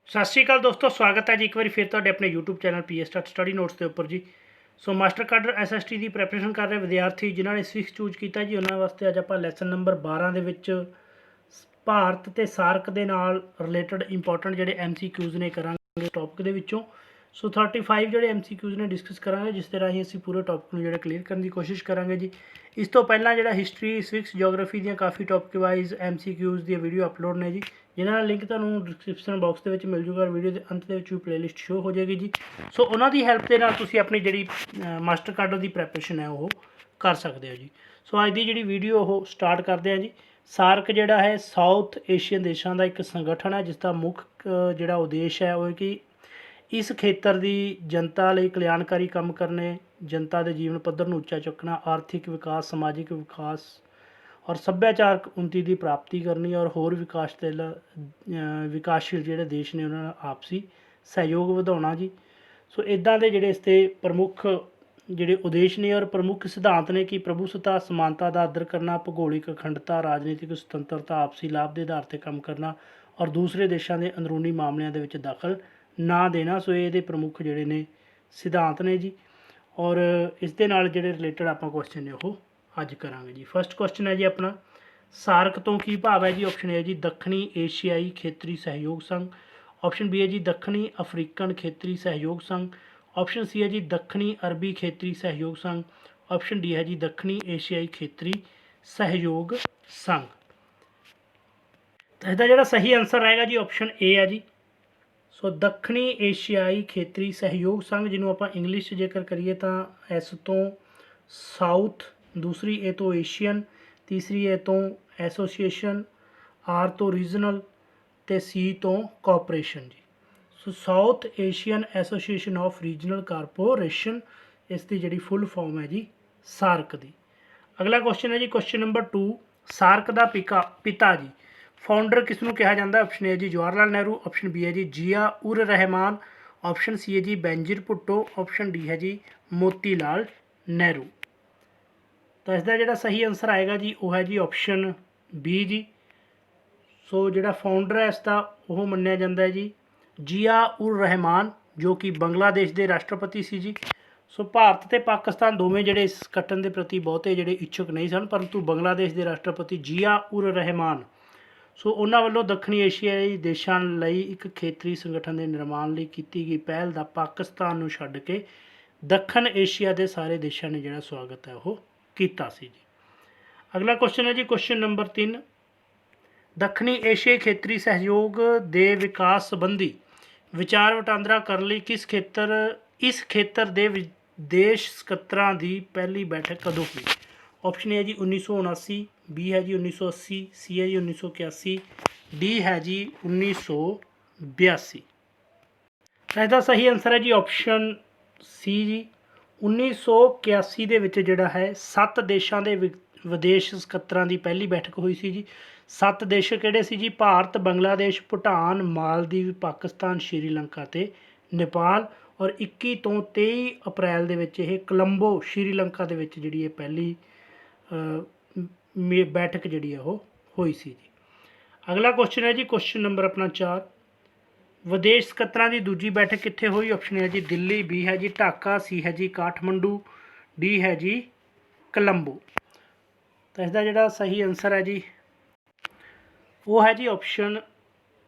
सत श्री अकाल दोस्तों, स्वागत है जी एक बार फिर तो अपने YouTube channel PS study notes के उपर जी। सो मास्टर कार्डर SST की प्रैपरेशन कर रहे विद्यार्थी जिन्होंने सिक्स चूज किया जी, उन्होंने वास्ते अज आप लैसन नंबर 12 के भारत तो सार्क के नाल रिलेटेड इंपॉर्टेंट जोड़े MCQs ने करांगे टॉपिक के। सो 35 जोड़े MCQs ने डिस्कस करांगे, जिस तरह ही असी पूरे टॉपिक में जो क्लीयर करने की कोशिश करांगे जी। इस तो पहला जो हिस्टरी सिविक्स जोग्राफी दी काफ़ी टॉपिक वाइज MCQs दी वीडियो अपलोड ने जी, जिन्होंने लिंक तुहानूं डिस्क्रिप्शन बॉक्स के मिल जूगा। वीडियो के अंत में भी प्लेलिस्ट शो हो जाएगी जी। सो उन्होंने हैल्प के नाल तुसीं अपनी जी मास्टर कार्डर की प्रैपरेशन है वो कर सकते हो जी। सो अज की जी वीडियो वो स्टार्ट करते हैं जी। सार्क जोड़ा है साउथ एशियन देशों का एक संगठन है, जिसका मुख जोड़ा उद्देश्य है वो कि इस खेतर की जनता लिए कल्याणकारी काम करने, जनता के जीवन पद्धर नूं उच्चा चुकना, आर्थिक विकास, समाजिक विकास और सभ्याचारक उन्नति की प्राप्ति करनी और होर विकासशील जोड़े देश ने उन्होंने आपसी सहयोग वधाउणा जी। सो इदां दे जोड़े इसके प्रमुख जोड़े उद्देश्य ने और प्रमुख सिद्धांत ने कि प्रभुसत्ता, समानता का आदर करना, भूगोलिक अखंडता, राजनीतिक सुतंत्रता, आपसी लाभ के आधार पर काम करना और दूसरे देशों के अंदरूनी मामलों के दखल ना देना। सो ये प्रमुख जोड़े ने सिद्धांत ने जी। और इस दे नाल जोड़े रिलेटेड आप क्वेश्चन ने वो अज करांगे जी। फर्स्ट क्वेश्चन है जी अपना, सार्क तो की भाव है जी। ऑप्शन ए जी दक्षिणी एशियाई खेतरी सहयोग संघ, ऑप्शन बी है जी दक्षिणी अफ्रीकन खेतरी सहयोग संघ, ऑप्शन सी है जी दक्षिणी अरबी खेतरी सहयोग संघ, ऑप्शन डी है जी दक्षिणी एशियाई खेतरी सहयोग संघ। तो इसका जोड़ा सही आंसर रहेगा जी ऑप्शन ए है जी। सो दक्षिणी एशियाई खेतरी सहयोग संघ जिन्हों आप इंग्लिश जेकर करिए तो एस तो साउथ, दूसरी ए तो एशियन, तीसरी ए तो एसोसीएशन, आर तो रीजनल तो सी तो कॉपरेशन जी। So South Asian association of regional corporation इसकी जी फुल फॉर्म है जी सार्क की। अगला क्वेश्चन है जी क्वेश्चन नंबर 2, सार्क का पिता जी फाउंडर किसनों कहा जाता है। ऑप्शन ए जी जवाहर लाल नेहरू, ऑप्शन बी है जी जिया उर रहमान, ऑप्शन सी है जी बेंजीर भुट्टो, ऑप्शन डी है जी मोती लाल नेहरू। तो इसका जोड़ा सही आंसर आएगा जी वो है जी ऑप्शन बी जी। सो जोड़ा फाउंडर है इसका वो मन्या जाता है जी जिया उर रहमान, जो कि बांग्लादेश के राष्ट्रपति सी जी। सो भारत तो पाकिस्तान दोवें जोड़े इस कट्टन के प्रति बहुते जोड़े इच्छुक नहीं सन, परंतु बांग्लादेश के राष्ट्रपति जिया उर रहमान सो उन्होंने वालों दक्षिणी एशियाई देशों लई एक खेतरी संगठन के निर्माण लिए की गई पहल का पाकिस्तान नूं छड्ड के दक्षिण एशिया के सारे देशों ने जोड़ा स्वागत है वो किया सी जी। अगला क्वेश्चन है जी क्वेश्चन नंबर 3, दक्षिणी एशियाई खेतरी सहयोग के विकास संबंधी विचार वटांदरा करने लिए इस खेतर के देश सकत्तरां की पहली बैठक कदों हुई। ऑप्शन ए है जी 1979, बी है जी 1980, सी है जी 1981, डी है जी 1982। इसका सही आंसर है जी ऑप्शन सी जी। 1981 के जोड़ा है 7 देशों के विदेश सकत्तरां की पहली बैठक हुई सी जी। 7 देश किहड़े सी जी, भारत, बांग्लादेश, भूटान, मालदीव, पाकिस्तान, श्रीलंका ते नेपाल। और 21 तो 23 अप्रैल के कोलंबो श्रीलंका के जी पहली बैठक जी है वो हुई सी जी। अगला क्वेश्चन है जी क्वेश्चन नंबर अपना 4, विदेश सकत्तरां की दूजी बैठक कित्थे हुई। ऑप्शन है जी दिल्ली, बी है जी ढाका, सी है जी काठमंडू, डी है जी कोलंबो। तो इसका जोड़ा सही आंसर है जी वो है जी ऑप्शन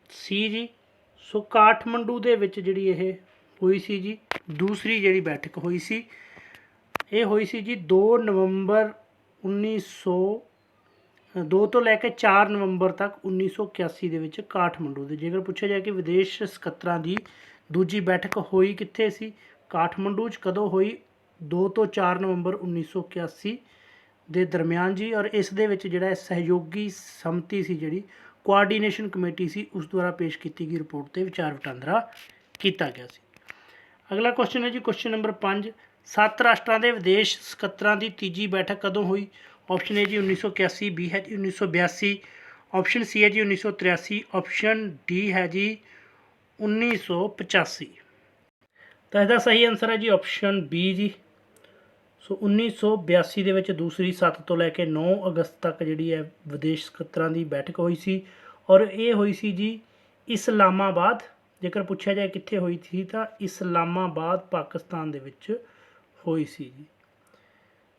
सी जी। सो काठमंडू के जी हुई सी जी दूसरी जी बैठक हुई सी, ये हुई सी जी 2 नवंबर 1902 तो लैके 4 नवंबर तक 1981 के काठमंडू के। जेकर पूछा जाए कि विदेश सकत्तरां की दूजी बैठक हुई कित्थे सी, काठमंडू कदों हुई, 2 तो 4 नवंबर 1981 के दरम्यान जी। और इस दे विच जिहड़ा सहयोगी समति सी जी कोआर्डीनेशन कमेटी सी उस द्वारा पेश की गई रिपोर्ट से विचार वटांदरा किया गया सी। अगला क्वेश्चन है जी क्वेश्चन नंबर 5, 7 राष्ट्रों के विदेश सकत्तरां की तीजी बैठक कदों हुई। ऑप्शन ए जी 1981, बी है जी 1982, ऑप्शन सी है जी 1983, ऑप्शन डी है जी 1985। तो इसका सही आंसर है जी ऑप्शन बी जी। सो 1982 के दूसरी 7 तो लैके 9 अगस्त तक जी है विदेश सकत्तरां की बैठक हुई सी। और ये हुई सी जी इस्लामाबाद ਜੇਕਰ ਪੁੱਛਿਆ ਜਾਏ ਕਿੱਥੇ ਹੋਈ ਸੀ ਤਾਂ ਇਸਲਾਮਾਬਾਦ ਪਾਕਿਸਤਾਨ ਦੇ ਵਿੱਚ ਹੋਈ ਸੀ ਜੀ।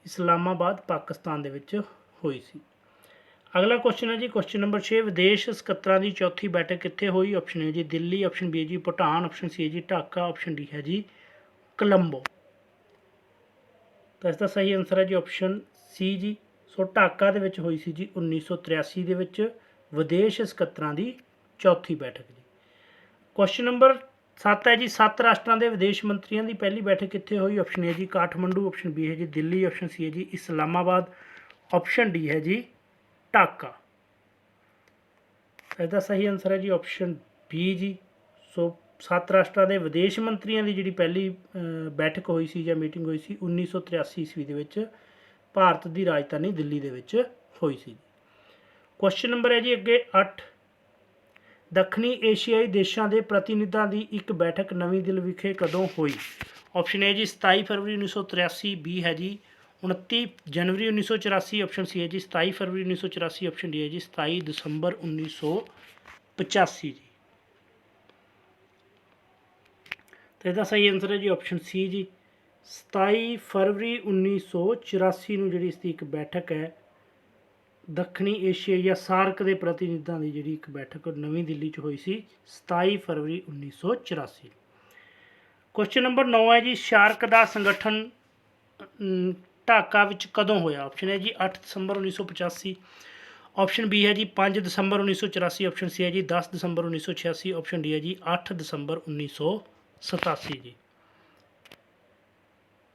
ਇਸਲਾਮਾਬਾਦ ਪਾਕਿਸਤਾਨ ਦੇ ਵਿੱਚ ਹੋਈ ਸੀ। ਅਗਲਾ ਕੁਐਸਚਨ ਹੈ ਜੀ ਕੁਐਸਚਨ ਨੰਬਰ 6, ਵਿਦੇਸ਼ ਸਕੱਤਰਾਂ ਦੀ ਚੌਥੀ ਬੈਠਕ ਕਿੱਥੇ ਹੋਈ? ਆਪਸ਼ਨ ਏ ਜੀ ਦਿੱਲੀ, ਆਪਸ਼ਨ ਬੀ ਹੈ ਜੀ ਭੂਟਾਨ, ਆਪਸ਼ਨ ਸੀ ਹੈ ਜੀ ਢਾਕਾ, ਆਪਸ਼ਨ ਡੀ ਹੈ ਜੀ ਕੋਲੰਬੋ। ਤਾਂ ਇਸ ਦਾ ਸਹੀ ਆਨਸਰ ਹੈ ਜੀ ਆਪਸ਼ਨ ਸੀ ਜੀ। ਸੋ ਢਾਕਾ ਦੇ ਵਿੱਚ ਹੋਈ ਸੀ ਜੀ 1983 ਦੇ ਵਿੱਚ ਵਿਦੇਸ਼ ਸਕੱਤਰਾਂ ਦੀ ਚੌਥੀ ਬੈਠਕ ਜੀ। ਕੁਐਸਚਨ ਨੰਬਰ 7 ਹੈ ਜੀ 7 ਰਾਸ਼ਟਰਾਂ ਦੇ ਵਿਦੇਸ਼ ਮੰਤਰੀਆਂ ਦੀ ਪਹਿਲੀ ਬੈਠਕ ਕਿੱਥੇ ਹੋਈ? ਆਪਸ਼ਨ ਏ ਜੀ ਕਾਠਮੰਡੂ, ਆਪਸ਼ਨ ਬੀ ਹੈ ਜੀ ਦਿੱਲੀ, ਆਪਸ਼ਨ ਸੀ ਹੈ ਜੀ ਇਸਲਾਮਾਬਾਦ, ਆਪਸ਼ਨ ਡੀ ਹੈ ਜੀ ਢਾਕਾ। इसका सही आंसर है जी ऑप्शन बी जी। सो 7 राष्ट्रां ਦੇ ਵਿਦੇਸ਼ ਮੰਤਰੀਆਂ ਦੀ ਜਿਹੜੀ ਪਹਿਲੀ ਬੈਠਕ ਹੋਈ ਸੀ ਜਾਂ ਮੀਟਿੰਗ ਹੋਈ ਸੀ 1983 ਈਸਵੀ ਦੇ ਵਿੱਚ ਭਾਰਤ ਦੀ ਰਾਜਧਾਨੀ ਦਿੱਲੀ ਦੇ ਵਿੱਚ ਹੋਈ ਸੀ। ਕੁਐਸਚਨ ਨੰਬਰ ਹੈ ਜੀ ਅੱਗੇ 8, ਦੱਖਣੀ ਏਸ਼ੀਆਈ ਦੇਸ਼ਾਂ ਦੇ ਪ੍ਰਤੀਨਿਧਾਂ ਦੀ ਇੱਕ ਬੈਠਕ ਨਵੀਂ ਦਿੱਲੀ ਵਿਖੇ ਕਦੋਂ ਹੋਈ? ਆਪਸ਼ਨ ਏ ਜੀ 27 ਫਰਵਰੀ 1983, ਬੀ ਹੈ ਜੀ 29 जनवरी 1984, ऑप्शन सी है जी 27 फरवरी 1984, ऑप्शन डी है जी 27 दिसंबर 1985 जी। तो इसका सही आंसर है जी ऑप्शन सी जी 27 फरवरी 1984 ਨੂੰ ਜਿਹੜੀ ਇਸ ਦੀ ਇੱਕ ਬੈਠਕ ਹੈ ਦੱਖਣੀ ਏਸ਼ੀਆ ਜਾਂ ਸਾਰਕ ਦੇ ਪ੍ਰਤੀਨਿਧਾਂ ਦੀ ਜਿਹੜੀ ਇੱਕ ਬੈਠਕ ਨਵੀਂ ਦਿੱਲੀ 'ਚ ਹੋਈ ਸੀ 27 ਫਰਵਰੀ 1984। ਕੁਐਸਚਨ ਨੰਬਰ 9 ਹੈ ਜੀ ਸਾਰਕ ਦਾ ਸੰਗਠਨ ਢਾਕਾ ਵਿੱਚ ਕਦੋਂ ਹੋਇਆ? ਆਪਸ਼ਨ ਹੈ ਜੀ 8 ਦਸੰਬਰ 1985, ਆਪਸ਼ਨ ਬੀ ਹੈ ਜੀ 5 ਦਸੰਬਰ 1984, ਆਪਸ਼ਨ ਸੀ ਹੈ ਜੀ 10 ਦਸੰਬਰ 1986, ਆਪਸ਼ਨ ਡੀ ਹੈ ਜੀ 8 ਦਸੰਬਰ 1987 ਜੀ।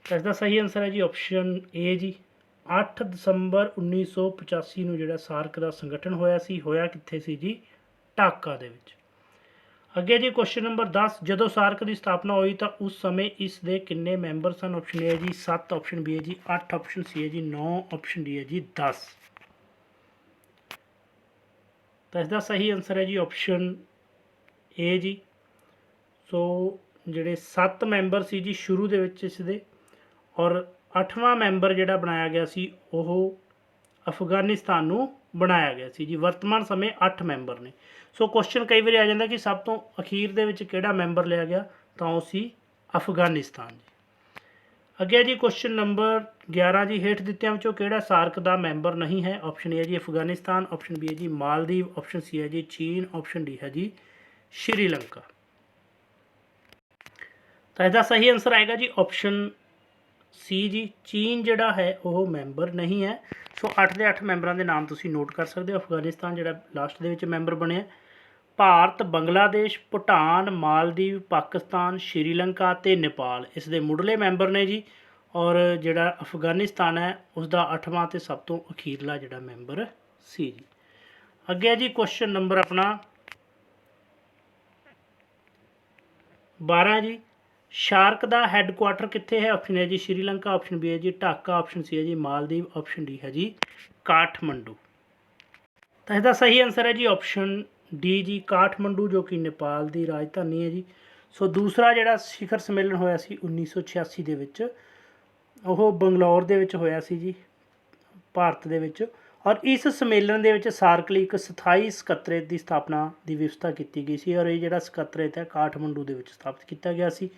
ਇਸ ਦਾ ਸਹੀ ਆਨਸਰ ਹੈ ਜੀ ਆਪਸ਼ਨ ਏ ਜੀ 8 ਦਸੰਬਰ 1985 ਨੂੰ ਜਿਹੜਾ ਸਾਰਕ ਦਾ ਸੰਗਠਨ ਹੋਇਆ ਸੀ, ਹੋਇਆ ਕਿੱਥੇ ਸੀ ਜੀ? ਢਾਕਾ ਦੇ ਵਿੱਚ। ਅੱਗੇ ਜੀ ਕੁਐਸਚਨ ਨੰਬਰ 10, ਜਦੋਂ ਸਾਰਕ ਦੀ ਸਥਾਪਨਾ ਹੋਈ ਤਾਂ ਉਸ ਸਮੇਂ ਇਸ ਦੇ ਕਿੰਨੇ ਮੈਂਬਰ ਸਨ? ਆਪਸ਼ਨ ਏ ਹੈ ਜੀ 7, ਆਪਸ਼ਨ ਬੀ ਹੈ ਜੀ 8, ਆਪਸ਼ਨ ਸੀ ਹੈ ਜੀ 9, ਆਪਸ਼ਨ ਡੀ ਹੈ ਜੀ 10। ਤਾਂ ਇਸ ਦਾ ਸਹੀ ਆਨਸਰ ਹੈ ਜੀ ਆਪਸ਼ਨ ਏ ਜੀ। ਸੋ ਜਿਹੜੇ 7 ਮੈਂਬਰ ਸੀ ਜੀ ਸ਼ੁਰੂ ਦੇ ਵਿੱਚ ਇਸ ਦੇ, ਔਰ 8ਵਾਂ ਮੈਂਬਰ ਜਿਹੜਾ ਬਣਾਇਆ ਗਿਆ ਸੀ ਉਹ ਅਫਗਾਨਿਸਤਾਨ ਨੂੰ ਬਣਾਇਆ ਗਿਆ ਸੀ ਜੀ। ਵਰਤਮਾਨ ਸਮੇਂ 8 ਮੈਂਬਰ ਨੇ। ਸੋ ਕੁਐਸਚਨ ਕਈ ਵਾਰੀ ਆ ਜਾਂਦਾ ਕਿ ਸਭ ਤੋਂ ਅਖੀਰ ਦੇ ਵਿੱਚ ਕਿਹੜਾ ਮੈਂਬਰ ਲਿਆ ਗਿਆ, ਤਾਂ ਉਹ ਸੀ ਅਫਗਾਨਿਸਤਾਨ ਜੀ। ਅੱਗੇ ਜੀ ਕੁਐਸਚਨ ਨੰਬਰ 11 ਜੀ ਹੇਠ ਦਿੱਤਿਆਂ ਵਿੱਚੋਂ ਕਿਹੜਾ ਸਾਰਕ ਦਾ ਮੈਂਬਰ ਨਹੀਂ ਹੈ? ਆਪਸ਼ਨ ਏ ਹੈ ਜੀ ਅਫਗਾਨਿਸਤਾਨ, ਆਪਸ਼ਨ ਬੀ ਹੈ ਜੀ ਮਾਲਦੀਵ, ਆਪਸ਼ਨ ਸੀ ਹੈ ਜੀ ਚੀਨ, ਆਪਸ਼ਨ ਡੀ ਹੈ ਜੀ ਸ਼੍ਰੀਲੰਕਾ। ਤਾਂ ਇਹਦਾ ਸਹੀ ਆਨਸਰ ਆਏਗਾ ਜੀ ਆਪਸ਼ਨ ਸੀ ਜੀ। ਚੀਨ ਜਿਹੜਾ ਹੈ ਉਹ ਮੈਂਬਰ ਨਹੀਂ ਹੈ। ਸੋ 8 ਦੇ 8 ਮੈਂਬਰਾਂ ਦੇ ਨਾਮ ਤੁਸੀਂ ਨੋਟ ਕਰ ਸਕਦੇ ਹੋ। ਅਫਗਾਨਿਸਤਾਨ ਜਿਹੜਾ ਲਾਸਟ ਦੇ ਵਿੱਚ ਮੈਂਬਰ ਬਣਿਆ, ਭਾਰਤ, ਬੰਗਲਾਦੇਸ਼, ਭੂਟਾਨ, ਮਾਲਦੀਵ, ਪਾਕਿਸਤਾਨ, ਸ਼੍ਰੀਲੰਕਾ ਅਤੇ ਨੇਪਾਲ ਇਸ ਦੇ ਮੁੱਢਲੇ ਮੈਂਬਰ ਨੇ ਜੀ। ਔਰ ਜਿਹੜਾ ਅਫਗਾਨਿਸਤਾਨ ਹੈ ਉਸ ਦਾ 8ਵਾਂ ਅਤੇ ਸਭ ਤੋਂ ਅਖੀਰਲਾ ਜਿਹੜਾ ਮੈਂਬਰ ਸੀ ਜੀ। ਅੱਗੇ ਜੀ ਕੁਐਸਚਨ ਨੰਬਰ ਆਪਣਾ 12 ਜੀ, ਸ਼ਾਰਕ ਦਾ ਹੈੱਡਕੁਆਟਰ ਕਿੱਥੇ ਹੈ? ਆਪਸ਼ਨ ਹੈ ਜੀ ਸ਼੍ਰੀਲੰਕਾ, ਆਪਸ਼ਨ ਬੀ ਹੈ ਜੀ ਢਾਕਾ, ਆਪਸ਼ਨ ਸੀ ਹੈ ਜੀ ਮਾਲਦੀਵ, ਆਪਸ਼ਨ ਡੀ ਹੈ ਜੀ ਕਾਠਮੰਡੂ। ਤਾਂ ਇਹਦਾ ਸਹੀ ਆਨਸਰ ਹੈ ਜੀ ਆਪਸ਼ਨ ਡੀ ਜੀ ਕਾਠਮੰਡੂ, ਜੋ ਕਿ ਨੇਪਾਲ ਦੀ ਰਾਜਧਾਨੀ ਹੈ ਜੀ। ਸੋ ਦੂਸਰਾ ਜਿਹੜਾ ਸਿਖਰ ਸੰਮੇਲਨ ਹੋਇਆ ਸੀ 1986 ਦੇ ਵਿੱਚ, ਉਹ ਬੰਗਲੌਰ ਦੇ ਵਿੱਚ ਹੋਇਆ ਸੀ ਜੀ, ਭਾਰਤ ਦੇ ਵਿੱਚ। ਔਰ ਇਸ ਸੰਮੇਲਨ ਦੇ ਵਿੱਚ ਸਾਰਕ ਲਈ ਇੱਕ ਸਥਾਈ ਸਕੱਤਰੇਤ ਦੀ ਸਥਾਪਨਾ ਦੀ ਵਿਵਸਥਾ ਕੀਤੀ ਗਈ ਸੀ। ਔਰ ਇਹ ਜਿਹੜਾ ਸਕੱਤਰੇਤ ਹੈ ਕਾਠਮੰਡੂ ਦੇ ਵਿੱਚ ਸਥਾਪਿਤ ਕੀਤਾ ਗਿਆ ਸੀ।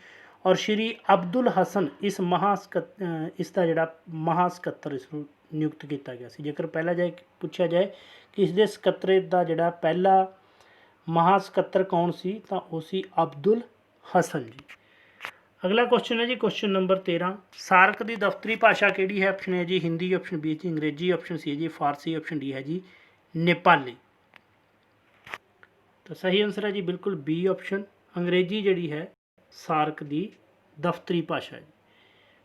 ਔਰ ਸ਼੍ਰੀ ਅਬਦੁਲ ਹਸਨ ਇਸ ਦਾ ਜਿਹੜਾ ਮਹਾ ਸਕੱਤਰ ਇਸ ਨੂੰ ਨਿਯੁਕਤ ਕੀਤਾ ਗਿਆ ਸੀ। ਜੇਕਰ ਪਹਿਲਾਂ ਪੁੱਛਿਆ ਜਾਏ ਕਿ ਇਸ ਦੇ ਸਕੱਤਰੇਤ ਦਾ ਜਿਹੜਾ ਪਹਿਲਾ ਮਹਾ ਸਕੱਤਰ ਕੌਣ ਸੀ, ਤਾਂ ਉਹ ਸੀ ਅਬਦੁਲ ਹਸਨ ਜੀ। ਅਗਲਾ ਕੁਐਸਚਨ ਹੈ ਜੀ ਕੁਐਸਚਨ ਨੰਬਰ 13, ਸਾਰਕ ਦੀ ਦਫ਼ਤਰੀ ਭਾਸ਼ਾ ਕਿਹੜੀ ਹੈ? ਆਪਸ਼ਨ ਹੈ ਜੀ ਹਿੰਦੀ, ਆਪਸ਼ਨ ਬੀ ਜੀ ਅੰਗਰੇਜ਼ੀ, ਆਪਸ਼ਨ ਸੀ ਹੈ ਜੀ ਫਾਰਸੀ, ਆਪਸ਼ਨ ਡੀ ਹੈ ਜੀ ਨੇਪਾਲੀ। ਤਾਂ ਸਹੀ ਆਨਸਰ ਹੈ ਜੀ ਬਿਲਕੁਲ ਬੀ ਆਪਸ਼ਨ, ਅੰਗਰੇਜ਼ੀ ਜਿਹੜੀ ਹੈ ਸਾਰਕ ਦੀ ਦਫ਼ਤਰੀ ਭਾਸ਼ਾ ਜੀ।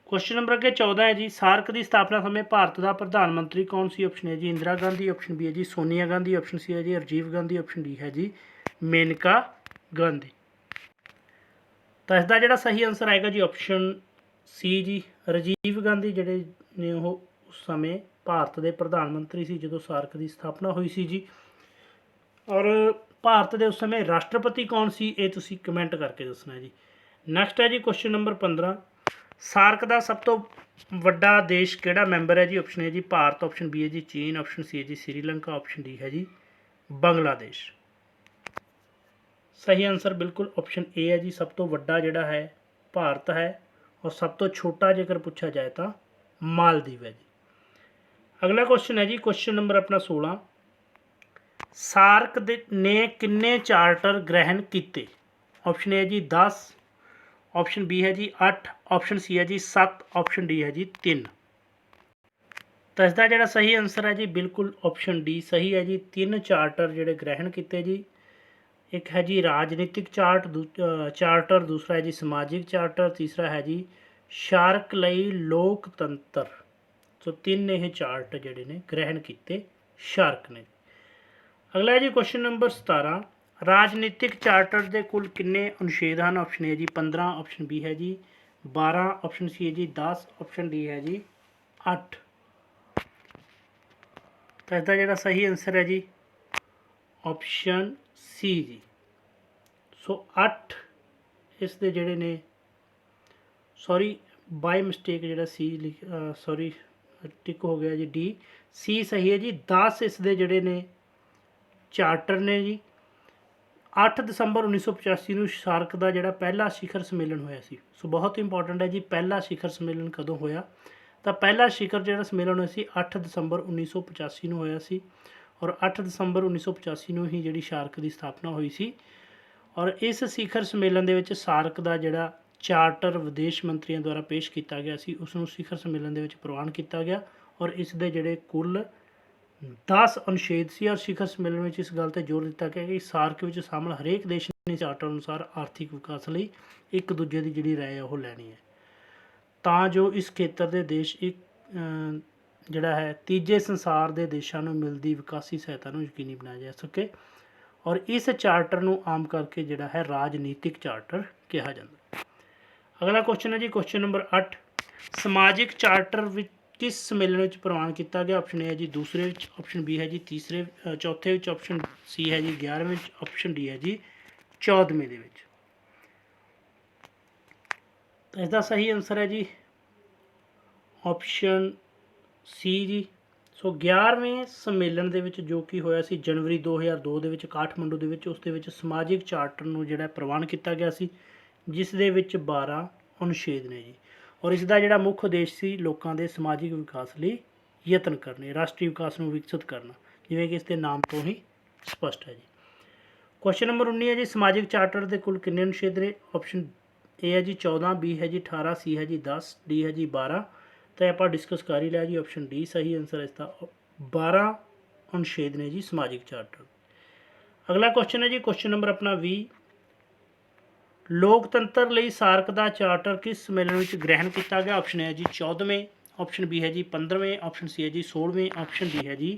ਕੁਐਸਚਨ ਨੰਬਰ ਅੱਗੇ 14 ਹੈ ਜੀ, ਸਾਰਕ ਦੀ ਸਥਾਪਨਾ ਸਮੇਂ ਭਾਰਤ ਦਾ ਪ੍ਰਧਾਨ ਮੰਤਰੀ ਕੌਣ ਸੀ? ਆਪਸ਼ਨ ਹੈ ਜੀ ਇੰਦਰਾ ਗਾਂਧੀ, ਆਪਸ਼ਨ ਬੀ ਹੈ ਜੀ ਸੋਨੀਆ ਗਾਂਧੀ, ਆਪਸ਼ਨ ਸੀ ਹੈ ਜੀ ਰਾਜੀਵ ਗਾਂਧੀ, ਆਪਸ਼ਨ ਡੀ ਹੈ ਜੀ ਮੇਨਕਾ ਗਾਂਧੀ। ਤਾਂ ਇਸ ਦਾ ਜਿਹੜਾ ਸਹੀ ਆਨਸਰ ਆਏਗਾ ਜੀ ਆਪਸ਼ਨ ਸੀ ਜੀ ਰਾਜੀਵ ਗਾਂਧੀ, ਜਿਹੜੇ ਨੇ ਉਹ ਉਸ ਸਮੇਂ ਭਾਰਤ ਦੇ ਪ੍ਰਧਾਨ ਮੰਤਰੀ ਸੀ ਜਦੋਂ ਸਾਰਕ ਦੀ ਸਥਾਪਨਾ ਹੋਈ ਸੀ ਜੀ। ਔਰ ਭਾਰਤ ਦੇ ਉਸ ਸਮੇਂ ਰਾਸ਼ਟਰਪਤੀ ਕੌਣ ਸੀ, ਇਹ ਤੁਸੀਂ ਕਮੈਂਟ ਕਰਕੇ ਦੱਸਣਾ ਜੀ। ਨੈਕਸਟ ਹੈ ਜੀ ਕੁਐਸਚਨ ਨੰਬਰ 15, ਸਾਰਕ ਦਾ ਸਭ ਤੋਂ ਵੱਡਾ ਦੇਸ਼ ਕਿਹੜਾ ਮੈਂਬਰ ਹੈ ਜੀ? ਆਪਸ਼ਨ ਹੈ ਜੀ ਭਾਰਤ, ਆਪਸ਼ਨ ਬੀ ਹੈ ਜੀ ਚੀਨ, ਆਪਸ਼ਨ ਸੀ ਹੈ ਜੀ ਸ਼੍ਰੀਲੰਕਾ, ਆਪਸ਼ਨ ਡੀ ਹੈ ਜੀ ਬੰਗਲਾਦੇਸ਼। सही आंसर बिल्कुल ऑप्शन ए है जी, सब तो वड्डा जिहड़ा है भारत है और सब तो छोटा जेकर पूछा जाए तो मालदीव है जी। अगला क्वेश्चन है जी, क्वेश्चन नंबर अपना 16, सार्क ने किन्ने चार्टर ग्रहण किए? ऑप्शन ए है जी 10, ऑप्शन बी है जी 8, ऑप्शन सी है जी 7, ऑप्शन डी है जी 3। तो इसका जो सही आंसर है जी बिल्कुल ऑप्शन डी सही है जी, 3 चार्टर जोड़े ग्रहण किए जी। एक है जी राजनीतिक चार्टर, दूसरा है जी समाजिक चार्टर, तीसरा है जी शार्क लई लोकतंत्र। तो 3 ये चार्ट जोड़े ने ग्रहण किए शार्क ने। अगला है जी क्वेश्चन नंबर 17, राजनीतिक चार्टर के कुल किन्ने अनुच्छेद हैं? ऑप्शन ए जी 15, ऑप्शन बी है जी 12, ऑप्शन सी है जी 10, ऑप्शन डी है जी 8। तो इसका जो सही आंसर है जी ऑप्शन सी जी। सो 8 इस दे जिहड़े ने, सॉरी बाय मिस्टेक जो सी लिख, सॉरी टिक हो गया जी, डी सी सही है जी। 10 इस दे जिहड़े ने चार्टर ने जी। 8 ਦਸੰਬਰ 1985 ਨੂੰ ਸਾਰਕ ਦਾ ਜਿਹੜਾ ਪਹਿਲਾ ਸਿਖਰ ਸੰਮੇਲਨ ਹੋਇਆ ਸੀ। ਸੋ ਬਹੁਤ ਇੰਪੋਰਟੈਂਟ ਹੈ ਜੀ, ਪਹਿਲਾ ਸਿਖਰ ਸੰਮੇਲਨ ਕਦੋਂ ਹੋਇਆ? ਤਾਂ ਪਹਿਲਾ ਸਿਖਰ ਜਿਹੜਾ ਸੰਮੇਲਨ ਹੋਇਆ ਸੀ 8 ਦਸੰਬਰ 1985 ਨੂੰ ਹੋਇਆ ਸੀ ਔਰ 8 ਦਸੰਬਰ 1985 ਨੂੰ ਹੀ ਜਿਹੜੀ ਸਾਰਕ ਦੀ ਸਥਾਪਨਾ ਹੋਈ ਸੀ। ਔਰ ਇਸ ਸਿਖਰ ਸੰਮੇਲਨ ਦੇ ਵਿੱਚ ਸਾਰਕ ਦਾ ਜਿਹੜਾ ਚਾਰਟਰ ਵਿਦੇਸ਼ ਮੰਤਰੀਆਂ ਦੁਆਰਾ ਪੇਸ਼ ਕੀਤਾ ਗਿਆ ਸੀ ਉਸ ਨੂੰ ਸਿਖਰ ਸੰਮੇਲਨ ਦੇ ਵਿੱਚ ਪ੍ਰਵਾਨ ਕੀਤਾ ਗਿਆ ਔਰ ਇਸ ਦੇ ਜਿਹੜੇ ਕੁੱਲ 10 अनुच्छेद सी और शिखर सम्मेलन में इस गल पर जोर दिता गया कि सार्क में शामिल हरेक देश ने चार्टर अनुसार आर्थिक विकास लिए एक दूजे की जी राय वो लैनी है तो जो इस खेत्र के देश एक जोड़ा है तीजे संसार के देशों में मिलती विकासी सहायता यकीनी बनाया जा सके और इस चार्टर को आम करके जोड़ा है राजनीतिक चार्टर कहा जाता है। अगला क्वेश्चन है जी क्वेश्चन नंबर 8, समाजिक चार्टर किस सम्मेलन में प्रवान किया गया? ऑप्शन ए है जी दूसरे, ऑप्शन बी है जी तीसरे, चौथे, ऑप्शन सी है जी 11वें, ऑप्शन डी है जी 14वें। तो इसका सही आंसर है जी ऑप्शन सी जी। सो 11वें सम्मेलन के जो कि होया सी जनवरी 2002 के काठमांडू के उस समाजिक चार्टर को जोड़ा प्रवान किया गया सी जिस दे विच 12 अनुच्छेद ने जी और इसका जोड़ा मुख्य उद्देश्य सी लोगों के समाजिक विकास लिए यत्न करने, राष्ट्रीय विकास को विकसित करना, जिवें कि इसके नाम तो ही स्पष्ट है जी। क्वेश्चन नंबर 19 है जी, समाजिक चार्टर के कुल कितने अनुच्छेद ने? ऑप्शन ए है जी 14, बी है जी 18, सी है जी 10, डी है जी 12। तो आप डिस्कस कर ही लिया जी, ऑप्शन डी सही आंसर है इसका, 12 अनुच्छेद ने जी समाजिक चार्टर। अगला क्वेश्चन है जी क्वेश्चन नंबर अपना 20, लोकतंत्र ਲਈ सार्क का चार्टर किस सम्मेलन में ग्रहण किया गया? ऑप्शन ए है जी 14वें, ऑप्शन बी है जी 15वें, ऑप्शन सी है जी 16वें, ऑप्शन डी है जी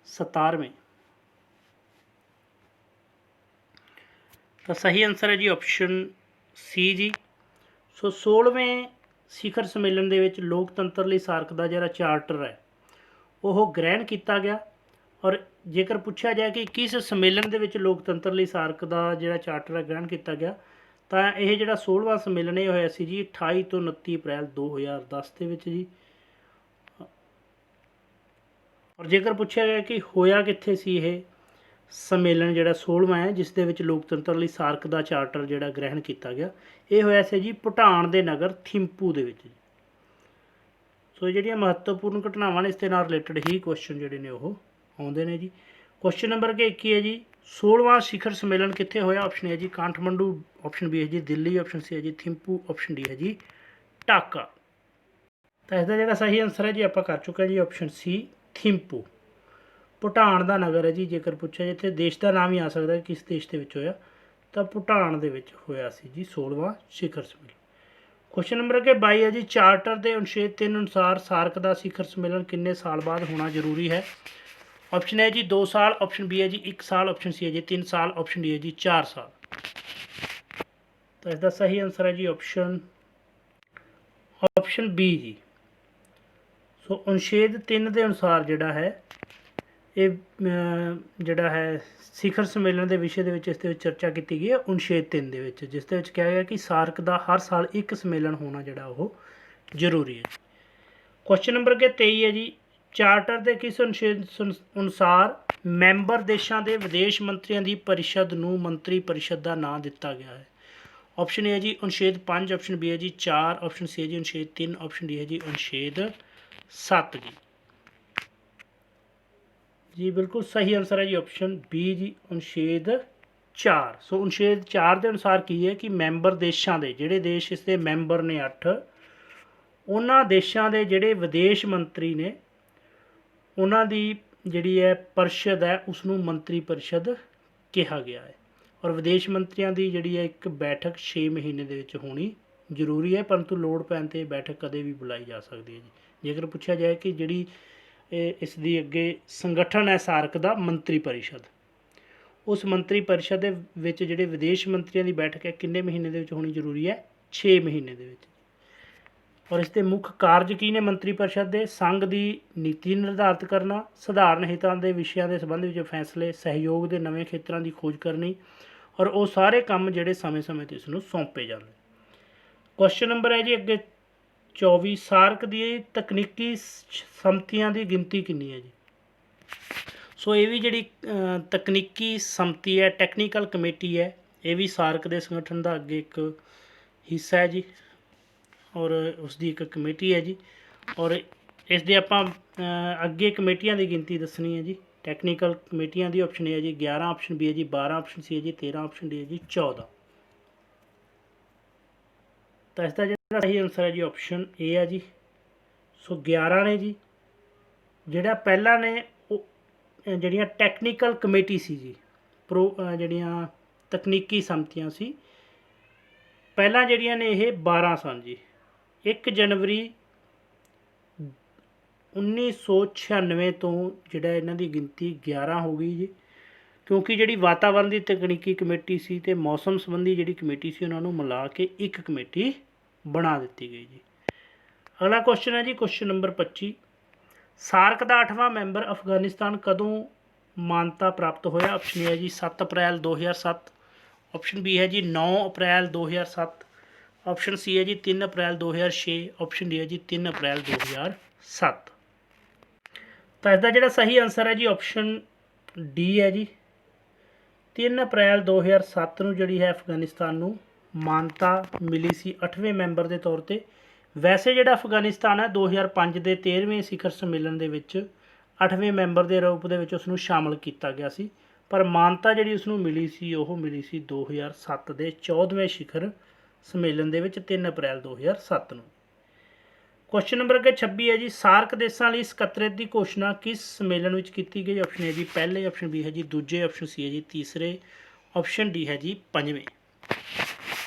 17वें। तो सही आंसर है जी ऑप्शन सी जी। सो 16वें शिखर सम्मेलन के विच लोकतंत्र ਲਈ सार्क का जो चार्टर है वो ग्रहण किया गया और जेकर पूछा जाए कि किस सम्मेलन के विच लोकतंत्र ਲਈ सार्क का जो चार्टर है ग्रहण किया गया तो यह जो 16वां सम्मेलन ये होया सी जी 28 तो 29 अप्रैल 2010 के विच जी। और जेकर पूछा गया कि होया कित्थे सी ये सम्मेलन जो 16वां है जिस दे विच लोकतंत्र ਲਈ सार्क का चार्टर जो ग्रहण किया गया ये होया सी जी भूटान के नगर थिम्पू दे विच। सो जिहड़ियां महत्वपूर्ण घटनावां ने इसके नाल रिलेटेड ही क्वेश्चन जोड़े ने वो आउंदे ने जी। क्वेश्चन नंबर के 21 है जी, 16वां शिखर सम्मेलन कित्थे होया? ऑप्शन है जी काठमांडू, ऑप्शन बी है जी दिल्ली, ऑप्शन सी है जी थिम्पू, ऑप्शन डी है जी ढाका। तो इसका जो सही आंसर है जी आप कर चुके हैं जी ऑप्शन सी थिम्पू। भूटान का नगर है जी, जेकर पूछा जाए तो देश का नाम ही आ सकता है किस देश के होया तो भूटान के होया सी जी 16वां शिखर सम्मेलन। क्वेश्चन नंबर के 22 है जी, चार्टर के अनुच्छेद 3 अनुसार सार्क का शिखर सम्मेलन कितने साल बाद होना जरूरी है? ऑप्शन है जी 2 साल, ऑप्शन बी है जी 1 साल, ऑप्शन सी है जी 3 साल, ऑप्शन डी है जी 4 साल। तो इसका सही आंसर है जी ऑप्शन बी जी। सो अनुच्छेद 3 के अनुसार जोड़ा है ये जोड़ा है शिखर सम्मेलन के विषय के इस चर्चा की गई है अनुच्छेद 3 के जिस कहा गया कि सार्क का हर साल एक सम्मेलन होना जोड़ा वो जरूरी है। क्वेश्चन नंबर के 23 है जी, चार्टर के किस अनुच्छेद अनुसार ਮੈਂਬਰ ਦੇਸ਼ਾਂ ਦੇ ਵਿਦੇਸ਼ ਮੰਤਰੀਆਂ ਦੀ ਪਰਿਸ਼ਦ ਨੂੰ ਮੰਤਰੀ ਪਰਿਸ਼ਦ ਦਾ ਨਾਂ ਦਿੱਤਾ ਗਿਆ ਹੈ? ਆਪਸ਼ਨ ਏ ਹੈ ਜੀ ਅਨੁਛੇਦ 5, ਆਪਸ਼ਨ ਬੀ ਹੈ ਜੀ 4, ਆਪਸ਼ਨ ਸੀ ਹੈ ਜੀ ਅਨੁਛੇਦ 3, ਆਪਸ਼ਨ ਡੀ ਹੈ ਜੀ ਅਨੁਛੇਦ 7 ਜੀ। ਜੀ ਬਿਲਕੁਲ ਸਹੀ ਆਨਸਰ ਹੈ ਜੀ ਆਪਸ਼ਨ ਬੀ ਜੀ ਅਨੁਛੇਦ 4। ਸੋ ਅਨੁਛੇਦ 4 ਦੇ ਅਨੁਸਾਰ ਕੀ ਹੈ ਕਿ ਮੈਂਬਰ ਦੇਸ਼ਾਂ ਦੇ ਜਿਹੜੇ ਦੇਸ਼ ਇਸ ਦੇ ਮੈਂਬਰ ਨੇ 8, ਉਹਨਾਂ ਦੇਸ਼ਾਂ ਦੇ ਜਿਹੜੇ ਵਿਦੇਸ਼ ਮੰਤਰੀ ਨੇ ਉਹਨਾਂ ਦੀ ਜਿਹੜੀ ਹੈ ਪਰਿਸ਼ਦ ਹੈ ਉਸ ਨੂੰ ਮੰਤਰੀ ਪਰਿਸ਼ਦ ਕਿਹਾ ਗਿਆ ਹੈ। ਔਰ ਵਿਦੇਸ਼ ਮੰਤਰੀਆਂ ਦੀ ਜਿਹੜੀ ਹੈ ਇੱਕ ਬੈਠਕ 6 ਮਹੀਨੇ ਦੇ ਵਿੱਚ ਹੋਣੀ ਜ਼ਰੂਰੀ ਹੈ, ਪਰੰਤੂ ਲੋੜ ਪੈਣ 'ਤੇ ਬੈਠਕ ਕਦੇ ਵੀ ਬੁਲਾਈ ਜਾ ਸਕਦੀ ਹੈ ਜੀ। ਜੇਕਰ ਪੁੱਛਿਆ ਜਾਏ ਕਿ ਜਿਹੜੀ ਇਸ ਦੀ ਅੱਗੇ ਸੰਗਠਨ ਹੈ ਸਾਰਕ ਦਾ ਮੰਤਰੀ ਪਰਿਸ਼ਦ, ਉਸ ਮੰਤਰੀ ਪਰਿਸ਼ਦ ਦੇ ਵਿੱਚ ਜਿਹੜੇ ਵਿਦੇਸ਼ ਮੰਤਰੀਆਂ ਦੀ ਬੈਠਕ ਹੈ ਕਿੰਨੇ ਮਹੀਨੇ ਦੇ ਵਿੱਚ ਹੋਣੀ ਜ਼ਰੂਰੀ ਹੈ? 6 ਮਹੀਨੇ ਦੇ ਵਿੱਚ। ਔਰ ਇਸ ਦੇ ਮੁੱਖ ਕਾਰਜ ਕੀ ਨੇ ਮੰਤਰੀ ਪਰਿਸ਼ਦ ਦੇ? ਸੰਘ ਦੀ ਨੀਤੀ ਨਿਰਧਾਰਿਤ ਕਰਨਾ, ਸਧਾਰਨ ਹਿੱਤਾਂ ਦੇ ਵਿਸ਼ਿਆਂ ਦੇ ਸੰਬੰਧ ਵਿੱਚ ਫੈਸਲੇ, ਸਹਿਯੋਗ ਦੇ ਨਵੇਂ ਖੇਤਰਾਂ ਦੀ ਖੋਜ ਕਰਨੀ, ਔਰ ਉਹ ਸਾਰੇ ਕੰਮ ਜਿਹੜੇ ਸਮੇਂ-ਸਮੇਂ 'ਤੇ ਇਸ ਨੂੰ ਸੌਂਪੇ ਜਾਂਦੇ। ਕੁਐਸਚਨ ਨੰਬਰ ਹੈ ਜੀ ਅੱਗੇ 24, ਸਾਰਕ ਦੀ ਤਕਨੀਕੀ ਸੰਮਤੀਆਂ ਦੀ ਗਿਣਤੀ ਕਿੰਨੀ ਹੈ ਜੀ? ਸੋ ਇਹ ਵੀ ਜਿਹੜੀ ਤਕਨੀਕੀ ਸੰਮਤੀ ਹੈ, ਟੈਕਨੀਕਲ ਕਮੇਟੀ ਹੈ, ਇਹ ਵੀ ਸਾਰਕ ਦੇ ਸੰਗਠਨ ਦਾ ਅੱਗੇ ਇੱਕ ਹਿੱਸਾ ਹੈ ਜੀ, ਔਰ ਉਸ ਦੀ ਇੱਕ ਕਮੇਟੀ ਹੈ ਜੀ। ਔਰ ਇਸ ਦੇ ਆਪਾਂ ਅੱਗੇ ਕਮੇਟੀਆਂ ਦੀ ਗਿਣਤੀ ਦੱਸਣੀ ਹੈ ਜੀ। ਟੈਕਨੀਕਲ ਕਮੇਟੀਆਂ ਦੀ ਆਪਸ਼ਨ ਏ ਹੈ ਜੀ 11, ਆਪਸ਼ਨ ਬੀ ਹੈ ਜੀ 12, ਆਪਸ਼ਨ ਸੀ ਹੈ ਜੀ 13, ਆਪਸ਼ਨ ਡੀ ਹੈ ਜੀ 14। ਤਾਂ ਇਸ ਦਾ ਜਿਹੜਾ ਸਹੀ ਆਨਸਰ ਹੈ ਜੀ ਆਪਸ਼ਨ ਏ ਹੈ ਜੀ। ਸੋ 11 ਨੇ ਜੀ। ਜਿਹੜਾ ਪਹਿਲਾਂ ਨੇ ਉਹ ਜਿਹੜੀਆਂ ਟੈਕਨੀਕਲ ਕਮੇਟੀ ਸੀ ਜੀ, ਜਿਹੜੀਆਂ ਤਕਨੀਕੀ ਸੰਮਤੀਆਂ ਸੀ ਪਹਿਲਾਂ ਜਿਹੜੀਆਂ ਨੇ ਇਹ 12 ਸਨ ਜੀ। 1 ਜਨਵਰੀ 1996 ਤੋਂ ਜਿਹੜਾ ਇਹਨਾਂ ਦੀ ਗਿਣਤੀ 11 ਹੋ ਗਈ ਜੀ, ਕਿਉਂਕਿ ਜਿਹੜੀ ਵਾਤਾਵਰਣ ਦੀ ਤਕਨੀਕੀ ਕਮੇਟੀ ਸੀ ਅਤੇ ਮੌਸਮ ਸੰਬੰਧੀ ਜਿਹੜੀ ਕਮੇਟੀ ਸੀ ਉਹਨਾਂ ਨੂੰ ਮਿਲਾ ਕੇ ਇੱਕ ਕਮੇਟੀ ਬਣਾ ਦਿੱਤੀ ਗਈ ਜੀ। ਅਗਲਾ ਕੁਐਸਚਨ ਹੈ ਜੀ ਕੁਐਸਚਨ ਨੰਬਰ 25, ਸਾਰਕ ਦਾ 8ਵਾਂ ਮੈਂਬਰ ਅਫਗਾਨਿਸਤਾਨ ਕਦੋਂ ਮਾਨਤਾ ਪ੍ਰਾਪਤ ਹੋਇਆ? ਆਪਸ਼ਨ ਏ ਹੈ ਜੀ 7 ਅਪ੍ਰੈਲ 2007, ਆਪਸ਼ਨ ਬੀ ਹੈ ਜੀ 9 ਅਪ੍ਰੈਲ 2007, ਆਪਸ਼ਨ ਸੀ ਹੈ ਜੀ 3 ਅਪ੍ਰੈਲ 2006, ਆਪਸ਼ਨ ਡੀ ਹੈ ਜੀ 3 ਅਪ੍ਰੈਲ 2007। ਤਾਂ ਇਸ ਦਾ ਜਿਹੜਾ ਸਹੀ ਆਨਸਰ ਹੈ ਜੀ ਆਪਸ਼ਨ ਡੀ ਹੈ ਜੀ। 3 ਅਪ੍ਰੈਲ 2007 ਨੂੰ ਜਿਹੜੀ ਹੈ ਅਫਗਾਨਿਸਤਾਨ ਨੂੰ ਮਾਨਤਾ ਮਿਲੀ ਸੀ 8ਵੇਂ ਮੈਂਬਰ ਦੇ ਤੌਰ 'ਤੇ। ਵੈਸੇ ਜਿਹੜਾ ਅਫਗਾਨਿਸਤਾਨ ਹੈ 2005 ਦੇ 13ਵੇਂ ਸਿਖਰ ਸੰਮੇਲਨ ਦੇ ਵਿੱਚ 8ਵੇਂ ਮੈਂਬਰ ਦੇ ਰੂਪ ਦੇ ਵਿੱਚ ਉਸ ਨੂੰ ਸ਼ਾਮਲ ਕੀਤਾ ਗਿਆ ਸੀ, ਪਰ ਮਾਨਤਾ ਜਿਹੜੀ ਉਸ ਨੂੰ ਮਿਲੀ ਸੀ ਉਹ ਮਿਲੀ ਸੀ 2007 ਦੇ 14ਵੇਂ ਸਿਖਰ ਸੰਮੇਲਨ ਦੇ ਵਿੱਚ 3 ਅਪ੍ਰੈਲ 2007 ਨੂੰ। ਕੁਐਸਚਨ ਨੰਬਰ ਅੱਗੇ 26 ਹੈ ਜੀ, ਸਾਰਕ ਦੇਸ਼ਾਂ ਲਈ ਸਕੱਤਰੇਤ ਦੀ ਘੋਸ਼ਣਾ ਕਿਸ ਸੰਮੇਲਨ ਵਿੱਚ ਕੀਤੀ ਗਈ? ਆਪਸ਼ਨ ਹੈ ਜੀ ਪਹਿਲੇ, ਆਪਸ਼ਨ ਬੀ ਹੈ ਜੀ ਦੂਜੇ, ਆਪਸ਼ਨ ਸੀ ਹੈ ਜੀ ਤੀਸਰੇ, ਆਪਸ਼ਨ ਡੀ ਹੈ ਜੀ 5ਵੇਂ।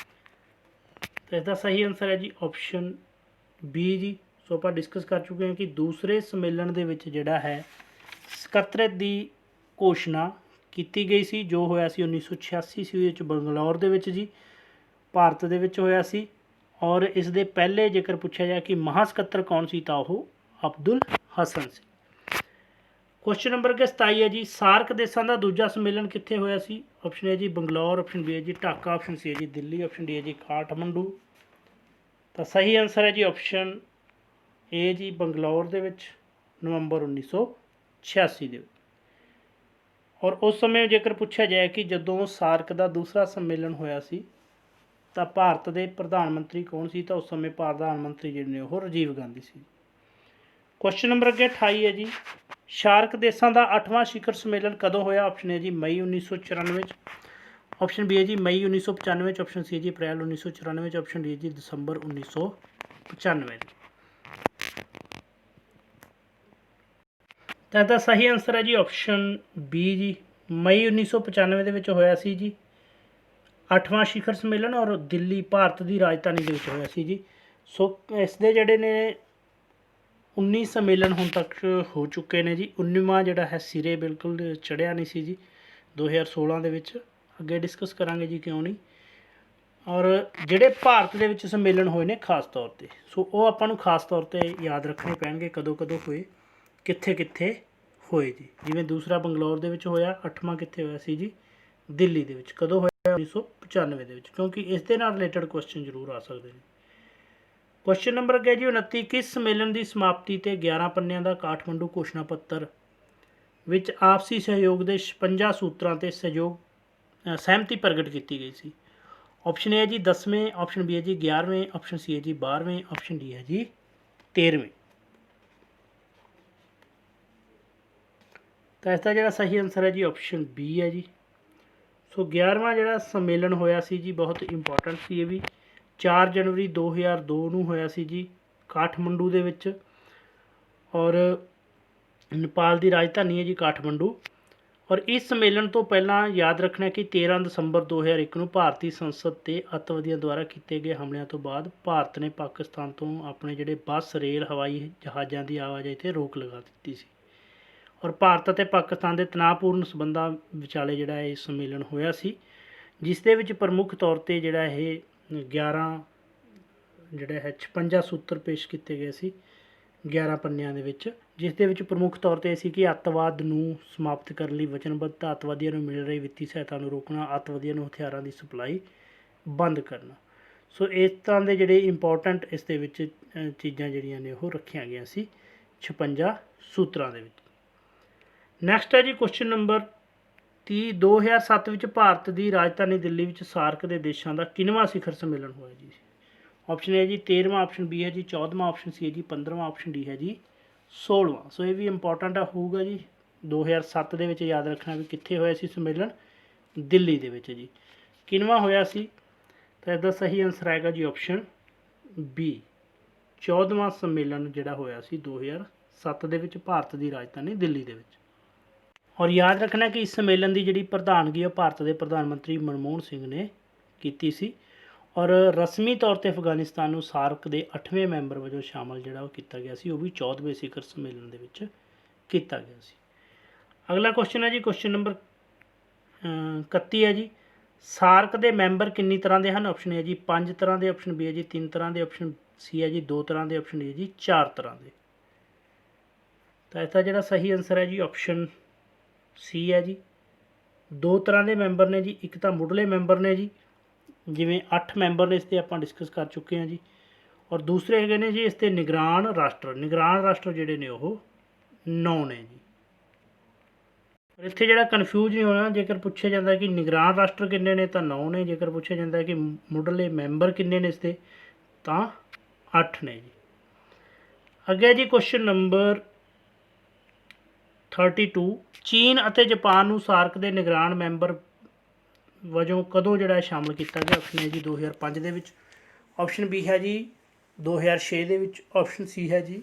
ਤਾਂ ਇਸ ਦਾ ਸਹੀ ਆਨਸਰ ਹੈ ਜੀ ਆਪਸ਼ਨ ਬੀ ਜੀ। ਸੋ ਆਪਾਂ ਡਿਸਕਸ ਕਰ ਚੁੱਕੇ ਹਾਂ ਕਿ ਦੂਸਰੇ ਸੰਮੇਲਨ ਦੇ ਵਿੱਚ ਜਿਹੜਾ ਹੈ ਸਕੱਤਰੇਤ ਦੀ ਘੋਸ਼ਣਾ ਕੀਤੀ ਗਈ ਸੀ, ਜੋ ਹੋਇਆ ਸੀ 1986 ਈਸਵੀ ਵਿੱਚ ਬੰਗਲੌਰ ਦੇ ਵਿੱਚ ਜੀ, ਭਾਰਤ ਦੇ ਵਿੱਚ ਹੋਇਆ ਸੀ। ਔਰ ਇਸ ਦੇ ਪਹਿਲੇ ਜੇਕਰ ਪੁੱਛਿਆ ਜਾਏ ਕਿ ਮਹਾ ਸਕੱਤਰ ਕੌਣ ਸੀ ਤਾਂ ਉਹ ਅਬਦੁਲ ਹਸਨ ਸੀ। ਕੁਐਸਚਨ ਨੰਬਰ ਅੱਗੇ 27 ਹੈ ਜੀ, ਸਾਰਕ ਦੇਸ਼ਾਂ ਦਾ ਦੂਜਾ ਸੰਮੇਲਨ ਕਿੱਥੇ ਹੋਇਆ ਸੀ? ਆਪਸ਼ਨ ਹੈ ਜੀ ਬੰਗਲੌਰ, ਆਪਸ਼ਨ ਬੀ ਹੈ ਜੀ ਢਾਕਾ, ਆਪਸ਼ਨ ਸੀ ਹੈ ਜੀ ਦਿੱਲੀ, ਆਪਸ਼ਨ ਡੀ ਹੈ ਜੀ ਕਾਠਮੰਡੂ। ਤਾਂ ਸਹੀ ਆਨਸਰ ਹੈ ਜੀ ਆਪਸ਼ਨ ਏ ਜੀ ਬੰਗਲੌਰ ਦੇ ਵਿੱਚ ਨਵੰਬਰ 1986 ਦੇ ਵਿੱਚ। ਔਰ ਉਸ ਸਮੇਂ ਜੇਕਰ ਪੁੱਛਿਆ ਜਾਏ ਕਿ ਜਦੋਂ ਸਾਰਕ ਦਾ ਦੂਸਰਾ ਸੰਮੇਲਨ ਹੋਇਆ ਸੀ ਤਾਂ ਭਾਰਤ ਦੇ ਪ੍ਰਧਾਨ ਮੰਤਰੀ ਕੌਣ ਸੀ? ਤਾਂ ਉਸ ਸਮੇਂ ਪ੍ਰਧਾਨ ਮੰਤਰੀ ਜਿਹੜੇ ਨੇ ਉਹ ਰਾਜੀਵ ਗਾਂਧੀ ਸੀ। ਕੁਐਸਚਨ ਨੰਬਰ ਅੱਗੇ 28 ਹੈ ਜੀ, ਸਾਰਕ ਦੇਸ਼ਾਂ ਦਾ 8ਵਾਂ ਸਿਖਰ ਸੰਮੇਲਨ ਕਦੋਂ ਹੋਇਆ? ਆਪਸ਼ਨ ਹੈ ਜੀ ਮਈ 1994 'ਚ, ਆਪਸ਼ਨ ਬੀ ਹੈ ਜੀ ਮਈ 1995 'ਚ, ਆਪਸ਼ਨ ਸੀ ਹੈ ਜੀ ਅਪ੍ਰੈਲ 1994 'ਚ, ਆਪਸ਼ਨ ਡੀ ਹੈ ਜੀ ਦਸੰਬਰ 1995 'ਚ। ਤਾਂ ਇਹਦਾ ਸਹੀ ਆਨਸਰ ਹੈ ਜੀ ਆਪਸ਼ਨ ਬੀ ਜੀ, ਮਈ 1995 ਦੇ ਵਿੱਚ ਹੋਇਆ ਸੀ ਜੀ 8ਵਾਂ ਸਿਖਰ ਸੰਮੇਲਨ, ਔਰ ਦਿੱਲੀ ਭਾਰਤ ਦੀ ਰਾਜਧਾਨੀ ਦੇ ਵਿੱਚ ਹੋਇਆ ਸੀ ਜੀ। ਸੋ ਇਸ ਦੇ ਜਿਹੜੇ ਨੇ 19 ਸੰਮੇਲਨ ਹੁਣ ਤੱਕ ਹੋ ਚੁੱਕੇ ਨੇ ਜੀ। 19ਵਾਂ ਜਿਹੜਾ ਹੈ ਸਿਰੇ ਬਿਲਕੁਲ ਚੜ੍ਹਿਆ ਨਹੀਂ ਸੀ ਜੀ 2016 ਦੇ ਵਿੱਚ, ਅੱਗੇ ਡਿਸਕਸ ਕਰਾਂਗੇ ਜੀ ਕਿਉਂ ਨਹੀਂ। ਔਰ ਜਿਹੜੇ ਭਾਰਤ ਦੇ ਵਿੱਚ ਸੰਮੇਲਨ ਹੋਏ ਨੇ ਖਾਸ ਤੌਰ 'ਤੇ, ਸੋ ਉਹ ਆਪਾਂ ਨੂੰ ਖਾਸ ਤੌਰ 'ਤੇ ਯਾਦ ਰੱਖਣੇ ਪੈਣਗੇ ਕਦੋਂ ਕਦੋਂ ਹੋਏ, ਕਿੱਥੇ ਕਿੱਥੇ ਹੋਏ ਜੀ। ਜਿਵੇਂ ਦੂਸਰਾ ਬੰਗਲੌਰ ਦੇ ਵਿੱਚ ਹੋਇਆ, 8ਵਾਂ ਕਿੱਥੇ ਹੋਇਆ ਸੀ ਜੀ ਦਿੱਲੀ ਦੇ ਵਿੱਚ, ਕਦੋਂ ਹੋਇਆ? 1995 ਦੇ ਵਿੱਚ, ਕਿਉਂਕਿ ਇਸ ਦੇ ਨਾਲ ਰਿਲੇਟਡ ਕੁਐਸਚਨ ਜ਼ਰੂਰ ਆ ਸਕਦੇ ਨੇ। ਕੁਐਸਚਨ ਨੰਬਰ ਅੱਗੇ ਜੀ 29, ਕਿਸ ਸੰਮੇਲਨ ਦੀ ਸਮਾਪਤੀ 'ਤੇ 11 ਪੰਨਿਆਂ ਦਾ ਕਾਠਮੰਡੂ ਘੋਸ਼ਣਾ ਪੱਤਰ ਵਿੱਚ ਆਪਸੀ ਸਹਿਯੋਗ ਦੇ 56 ਸੂਤਰਾਂ 'ਤੇ ਸਹਿਮਤੀ ਪ੍ਰਗਟ ਕੀਤੀ ਗਈ ਸੀ। ਆਪਸ਼ਨ ਏ ਹੈ ਜੀ 10ਵੇਂ, ਆਪਸ਼ਨ ਬੀ ਹੈ ਜੀ 11ਵੇਂ, ਆਪਸ਼ਨ ਸੀ ਹੈ ਜੀ 12ਵੇਂ, ਆਪਸ਼ਨ ਡੀ ਹੈ ਜੀ 13ਵੇਂ। ਤਾਂ ਇਸ ਦਾ ਜਿਹੜਾ ਸਹੀ ਆਨਸਰ ਹੈ ਜੀ ਆਪਸ਼ਨ ਬੀ ਹੈ ਜੀ। ਸੋ 11ਵਾਂ ਜਿਹੜਾ ਸੰਮੇਲਨ ਹੋਇਆ ਸੀ ਜੀ ਬਹੁਤ ਇੰਪੋਰਟੈਂਟ ਸੀ। ਇਹ ਵੀ 4 ਜਨਵਰੀ 2002 ਨੂੰ ਹੋਇਆ ਸੀ ਜੀ ਕਾਠਮੰਡੂ ਦੇ ਵਿੱਚ, ਔਰ ਨੇਪਾਲ ਦੀ ਰਾਜਧਾਨੀ ਹੈ ਜੀ ਕਾਠਮੰਡੂ। ਔਰ ਇਸ ਸੰਮੇਲਨ ਤੋਂ ਪਹਿਲਾਂ ਯਾਦ ਰੱਖਣਾ ਕਿ 13 ਦਸੰਬਰ 2001 ਨੂੰ ਭਾਰਤੀ ਸੰਸਦ 'ਤੇ ਅੱਤਵਾਦੀਆਂ ਦੁਆਰਾ ਕੀਤੇ ਗਏ ਹਮਲਿਆਂ ਤੋਂ ਬਾਅਦ ਭਾਰਤ ਨੇ ਪਾਕਿਸਤਾਨ ਤੋਂ ਆਪਣੇ ਜਿਹੜੇ ਬੱਸ, ਰੇਲ, ਹਵਾਈ ਜਹਾਜ਼ਾਂ ਦੀ ਆਵਾਜਾਈ 'ਤੇ ਰੋਕ ਲਗਾ ਦਿੱਤੀ ਸੀ। ਔਰ ਭਾਰਤ ਅਤੇ ਪਾਕਿਸਤਾਨ ਦੇ ਤਣਾਅਪੂਰਨ ਸੰਬੰਧਾਂ ਵਿਚਾਲੇ ਜਿਹੜਾ ਇਹ ਸੰਮੇਲਨ ਹੋਇਆ ਸੀ, ਜਿਸ ਦੇ ਵਿੱਚ ਪ੍ਰਮੁੱਖ ਤੌਰ 'ਤੇ ਜਿਹੜਾ ਇਹ 11 ਜਿਹੜਾ ਹੈ 56 ਸੂਤਰ ਪੇਸ਼ ਕੀਤੇ ਗਏ ਸੀ 11 ਪੰਨਿਆਂ ਦੇ ਵਿੱਚ, ਜਿਸ ਦੇ ਵਿੱਚ ਪ੍ਰਮੁੱਖ ਤੌਰ 'ਤੇ ਸੀ ਕਿ ਅੱਤਵਾਦ ਨੂੰ ਸਮਾਪਤ ਕਰਨ ਲਈ ਵਚਨਬੱਧਤਾ, ਅੱਤਵਾਦੀਆਂ ਨੂੰ ਮਿਲ ਰਹੀ ਵਿੱਤੀ ਸਹਾਇਤਾ ਨੂੰ ਰੋਕਣਾ, ਅੱਤਵਾਦੀਆਂ ਨੂੰ ਹਥਿਆਰਾਂ ਦੀ ਸਪਲਾਈ ਬੰਦ ਕਰਨਾ। ਸੋ ਇਸ ਤਰ੍ਹਾਂ ਦੇ ਜਿਹੜੇ ਇੰਪੋਰਟੈਂਟ ਇਸ ਦੇ ਵਿੱਚ ਚੀਜ਼ਾਂ ਜਿਹੜੀਆਂ ਨੇ ਉਹ ਰੱਖੀਆਂ ਗਈਆਂ ਸੀ 56 ਸੂਤਰਾਂ ਦੇ ਵਿੱਚ। ਨੈਕਸਟ ਹੈ ਜੀ ਕੁਐਸਚਨ ਨੰਬਰ 30। 2007 ਵਿੱਚ ਭਾਰਤ ਦੀ ਰਾਜਧਾਨੀ ਦਿੱਲੀ ਵਿੱਚ ਸਾਰਕ ਦੇ ਦੇਸ਼ਾਂ ਦਾ ਕਿੰਨਵਾਂ ਸਿਖਰ ਸੰਮੇਲਨ ਹੋਇਆ ਜੀ? ਆਪਸ਼ਨ ਏ ਜੀ 13ਵਾਂ, ਆਪਸ਼ਨ ਬੀ ਹੈ ਜੀ 14ਵਾਂ, ਆਪਸ਼ਨ ਸੀ ਹੈ ਜੀ 15ਵਾਂ, ਆਪਸ਼ਨ ਡੀ ਹੈ ਜੀ 16ਵਾਂ। ਸੋ ਇਹ ਵੀ ਇੰਪੋਰਟੈਂਟ ਹੋਊਗਾ ਜੀ। 2007 ਦੇ ਵਿੱਚ ਯਾਦ ਰੱਖਣਾ ਵੀ ਕਿੱਥੇ ਹੋਇਆ ਸੀ ਸੰਮੇਲਨ? ਦਿੱਲੀ ਦੇ ਵਿੱਚ ਜੀ। ਕਿੰਨਵਾਂ ਹੋਇਆ ਸੀ? ਤਾਂ ਇਸਦਾ ਸਹੀ ਆਨਸਰ ਆਏਗਾ ਜੀ ਆਪਸ਼ਨ ਬੀ, 14ਵਾਂ ਸੰਮੇਲਨ ਜਿਹੜਾ ਹੋਇਆ ਸੀ 2007 ਦੇ ਵਿੱਚ ਭਾਰਤ ਦੀ ਰਾਜਧਾਨੀ ਦਿੱਲੀ ਦੇ ਵਿੱਚ। ਔਰ ਯਾਦ ਰੱਖਣਾ ਕਿ ਇਸ ਸੰਮੇਲਨ ਦੀ ਜਿਹੜੀ ਪ੍ਰਧਾਨਗੀ ਉਹ ਭਾਰਤ ਦੇ ਪ੍ਰਧਾਨ ਮੰਤਰੀ ਮਨਮੋਹਨ ਸਿੰਘ ਨੇ ਕੀਤੀ ਸੀ, ਔਰ ਰਸਮੀ ਤੌਰ 'ਤੇ ਅਫਗਾਨਿਸਤਾਨ ਨੂੰ ਸਾਰਕ ਦੇ 8ਵੇਂ ਮੈਂਬਰ ਵਜੋਂ ਸ਼ਾਮਲ ਜਿਹੜਾ ਉਹ ਕੀਤਾ ਗਿਆ ਸੀ, ਉਹ ਵੀ 14ਵੇਂ ਸਿਖਰ ਸੰਮੇਲਨ ਦੇ ਵਿੱਚ ਕੀਤਾ ਗਿਆ ਸੀ। ਅਗਲਾ ਕੁਐਸਚਨ ਹੈ ਜੀ ਕੁਐਸਚਨ ਨੰਬਰ 31 ਹੈ ਜੀ। ਸਾਰਕ ਦੇ ਮੈਂਬਰ ਕਿੰਨੀ ਤਰ੍ਹਾਂ ਦੇ ਹਨ? ਆਪਸ਼ਨ ਏ ਜੀ 5 ਤਰ੍ਹਾਂ ਦੇ, ਆਪਸ਼ਨ ਬੀ ਹੈ ਜੀ 3 ਤਰ੍ਹਾਂ ਦੇ, ਆਪਸ਼ਨ ਸੀ ਹੈ ਜੀ 2 ਤਰ੍ਹਾਂ ਦੇ, ਆਪਸ਼ਨ ਡੀ ਹੈ ਜੀ 4 ਤਰ੍ਹਾਂ ਦੇ। ਤਾਂ ਇਸਦਾ ਜਿਹੜਾ ਸਹੀ ਆਨਸਰ ਹੈ ਜੀ ਆਪਸ਼ਨ ਸੀ ਹੈ ਜੀ। 2 ਤਰ੍ਹਾਂ ਦੇ ਮੈਂਬਰ ਨੇ ਜੀ। ਇੱਕ ਤਾਂ ਮੁੱਢਲੇ ਮੈਂਬਰ ਨੇ ਜੀ, ਜਿਵੇਂ 8 ਮੈਂਬਰ ਨੇ, ਇਸ 'ਤੇ ਆਪਾਂ ਡਿਸਕਸ ਕਰ ਚੁੱਕੇ ਹਾਂ ਜੀ। ਔਰ ਦੂਸਰੇ ਹੈਗੇ ਨੇ ਜੀ ਇਸ 'ਤੇ ਨਿਗਰਾਨ ਰਾਸ਼ਟਰ। ਨਿਗਰਾਨ ਰਾਸ਼ਟਰ ਜਿਹੜੇ ਨੇ ਉਹ 9 ਨੇ ਜੀ। ਪਰ ਇੱਥੇ ਜਿਹੜਾ ਕਨਫਿਊਜ਼ ਨਹੀਂ ਹੋਣਾ, ਜੇਕਰ ਪੁੱਛਿਆ ਜਾਂਦਾ ਕਿ ਨਿਗਰਾਨ ਰਾਸ਼ਟਰ ਕਿੰਨੇ ਨੇ ਤਾਂ 9 ਨੇ, ਜੇਕਰ ਪੁੱਛਿਆ ਜਾਂਦਾ ਕਿ ਮੁੱਢਲੇ ਮੈਂਬਰ ਕਿੰਨੇ ਨੇ ਇਸ 'ਤੇ ਤਾਂ 8 ਨੇ ਜੀ। ਅੱਗੇ ਜੀ ਕੁਐਸਚਨ ਨੰਬਰ 32। ਚੀਨ ਅਤੇ ਜਾਪਾਨ ਨੂੰ ਸਾਰਕ ਦੇ ਨਿਗਰਾਨ ਮੈਂਬਰ ਵਜੋਂ ਕਦੋਂ ਜਿਹੜਾ ਸ਼ਾਮਲ ਕੀਤਾ ਗਿਆ? ਆਪਸ਼ਨ ਹੈ ਜੀ 2005 ਦੇ ਵਿੱਚ, ਆਪਸ਼ਨ ਬੀ ਹੈ ਜੀ 2006 ਦੇ ਵਿੱਚ, ਆਪਸ਼ਨ ਸੀ ਹੈ ਜੀ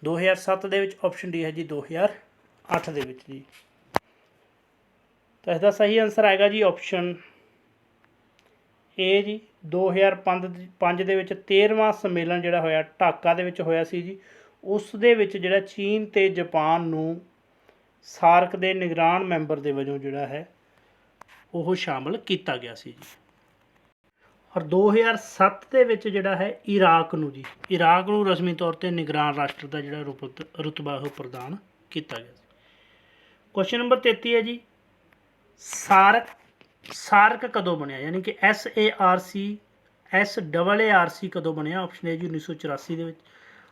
2007 ਦੇ ਵਿੱਚ, ਆਪਸ਼ਨ ਡੀ ਹੈ ਜੀ 2008 ਦੇ ਵਿੱਚ ਜੀ। ਤਾਂ ਇਸਦਾ ਸਹੀ ਆਨਸਰ ਆਏਗਾ ਜੀ ਆਪਸ਼ਨ ਏ ਜੀ 2005 ਦੇ ਵਿੱਚ 13ਵਾਂ ਸੰਮੇਲਨ ਜਿਹੜਾ ਹੋਇਆ ਢਾਕਾ ਦੇ ਵਿੱਚ ਹੋਇਆ ਸੀ ਜੀ। ਉਸ ਦੇ ਵਿੱਚ ਜਿਹੜਾ ਚੀਨ ਅਤੇ ਜਾਪਾਨ ਨੂੰ ਸਾਰਕ ਦੇ ਨਿਗਰਾਨ ਮੈਂਬਰ ਦੇ ਵਜੋਂ ਜਿਹੜਾ ਹੈ ਉਹ ਸ਼ਾਮਲ ਕੀਤਾ ਗਿਆ ਸੀ ਜੀ। ਔਰ 2007 ਦੇ ਵਿੱਚ ਜਿਹੜਾ ਹੈ ਇਰਾਕ ਨੂੰ ਰਸਮੀ ਤੌਰ 'ਤੇ ਨਿਗਰਾਨ ਰਾਸ਼ਟਰ ਦਾ ਜਿਹੜਾ ਰੁਤਬਾ ਉਹ ਪ੍ਰਦਾਨ ਕੀਤਾ ਗਿਆ ਸੀ। ਕੁਐਸਚਨ ਨੰਬਰ 33 ਹੈ ਜੀ। ਸਾਰਕ ਕਦੋਂ ਬਣਿਆ? ਯਾਨੀ ਕਿ SARC ਕਦੋਂ ਬਣਿਆ? ਆਪਸ਼ਨ ਏ ਜੀ 1984 ਦੇ ਵਿੱਚ,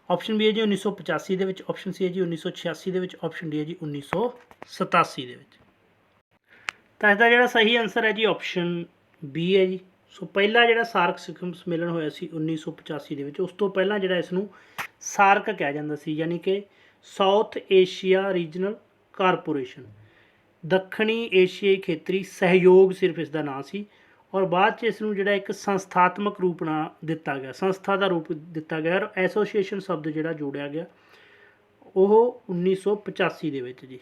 ਆਪਸ਼ਨ ਬੀ ਹੈ ਜੀ 1985 ਦੇ ਵਿੱਚ, ਆਪਸ਼ਨ ਸੀ ਹੈ ਜੀ 1986 ਦੇ ਵਿੱਚ, ਆਪਸ਼ਨ ਡੀ ਹੈ ਜੀ 1987 ਦੇ ਵਿੱਚ। ਤਾਂ ਇਸਦਾ ਜਿਹੜਾ ਸਹੀ ਆਨਸਰ ਹੈ ਜੀ ਆਪਸ਼ਨ ਬੀ ਹੈ ਜੀ। ਸੋ ਪਹਿਲਾ ਜਿਹੜਾ ਸਾਰਕ ਸਿਖਰ ਸੰਮੇਲਨ ਹੋਇਆ ਸੀ 1985 ਦੇ ਵਿੱਚ। ਉਸ ਤੋਂ ਪਹਿਲਾਂ ਜਿਹੜਾ ਇਸ ਨੂੰ ਸਾਰਕ ਕਿਹਾ ਜਾਂਦਾ ਸੀ, ਯਾਨੀ ਕਿ ਸਾਊਥ ਏਸ਼ੀਆ ਰੀਜਨਲ ਕਾਰਪੋਰੇਸ਼ਨ, ਦੱਖਣੀ ਏਸ਼ੀਆਈ ਖੇਤਰੀ ਸਹਿਯੋਗ ਸਿਰਫ ਇਸ ਦਾ ਨਾਂ ਸੀ। ਔਰ ਬਾਅਦ 'ਚ ਇਸ ਨੂੰ ਜਿਹੜਾ ਇੱਕ ਸੰਸਥਾਤਮਕ ਰੂਪ ਨਾਲ ਦਿੱਤਾ ਗਿਆ, ਸੰਸਥਾ ਦਾ ਰੂਪ ਦਿੱਤਾ ਗਿਆ, ਔਰ ਐਸੋਸੀਏਸ਼ਨ ਸ਼ਬਦ ਜਿਹੜਾ ਜੋੜਿਆ ਗਿਆ ਉਹ 1985 ਦੇ ਵਿੱਚ ਜੀ।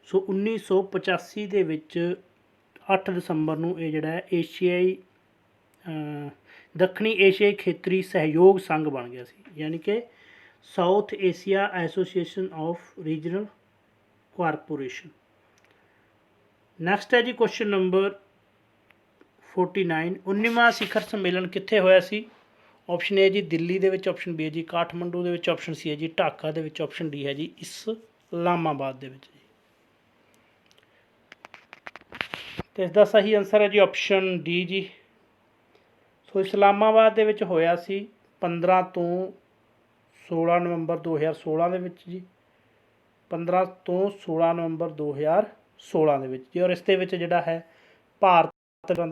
ਸੋ 1985 ਦੇ ਵਿੱਚ 8 ਦਸੰਬਰ ਨੂੰ ਇਹ ਜਿਹੜਾ ਦੱਖਣੀ ਏਸ਼ੀਆਈ ਖੇਤਰੀ ਸਹਿਯੋਗ ਸੰਘ ਬਣ ਗਿਆ ਸੀ, ਯਾਨੀ ਕਿ south Asia association of regional corporation. Next ਹੈ ਜੀ ਕੁਐਸਚਨ ਨੰਬਰ 49। 19ਵਾਂ ਸਿਖਰ ਸੰਮੇਲਨ ਕਿੱਥੇ ਹੋਇਆ ਸੀ? ਆਪਸ਼ਨ ਏ ਜੀ ਦਿੱਲੀ ਦੇ ਵਿੱਚ, ਆਪਸ਼ਨ ਬੀ ਹੈ ਜੀ ਕਾਠਮੰਡੂ ਦੇ ਵਿੱਚ, ਆਪਸ਼ਨ ਸੀ ਹੈ ਜੀ ਢਾਕਾ ਦੇ ਵਿੱਚ, ਆਪਸ਼ਨ ਡੀ ਹੈ ਜੀ ਇਸਲਾਮਾਬਾਦ ਦੇ ਵਿੱਚ ਜੀ। ਅਤੇ ਇਸ ਦਾ ਸਹੀ ਆਨਸਰ ਹੈ ਜੀ ਆਪਸ਼ਨ ਡੀ ਜੀ। ਸੋ ਇਸਲਾਮਾਬਾਦ ਦੇ ਵਿੱਚ ਹੋਇਆ ਸੀ 15 ਤੋਂ 16 ਨਵੰਬਰ 2016 ਦੇ ਵਿੱਚ ਜੀ। 15 ਤੋਂ 16 ਨਵੰਬਰ 2016 ਦੇ ਵਿੱਚ ਜੀ। ਔਰ ਇਸ ਦੇ ਵਿੱਚ ਜਿਹੜਾ ਹੈ ਭਾਰਤ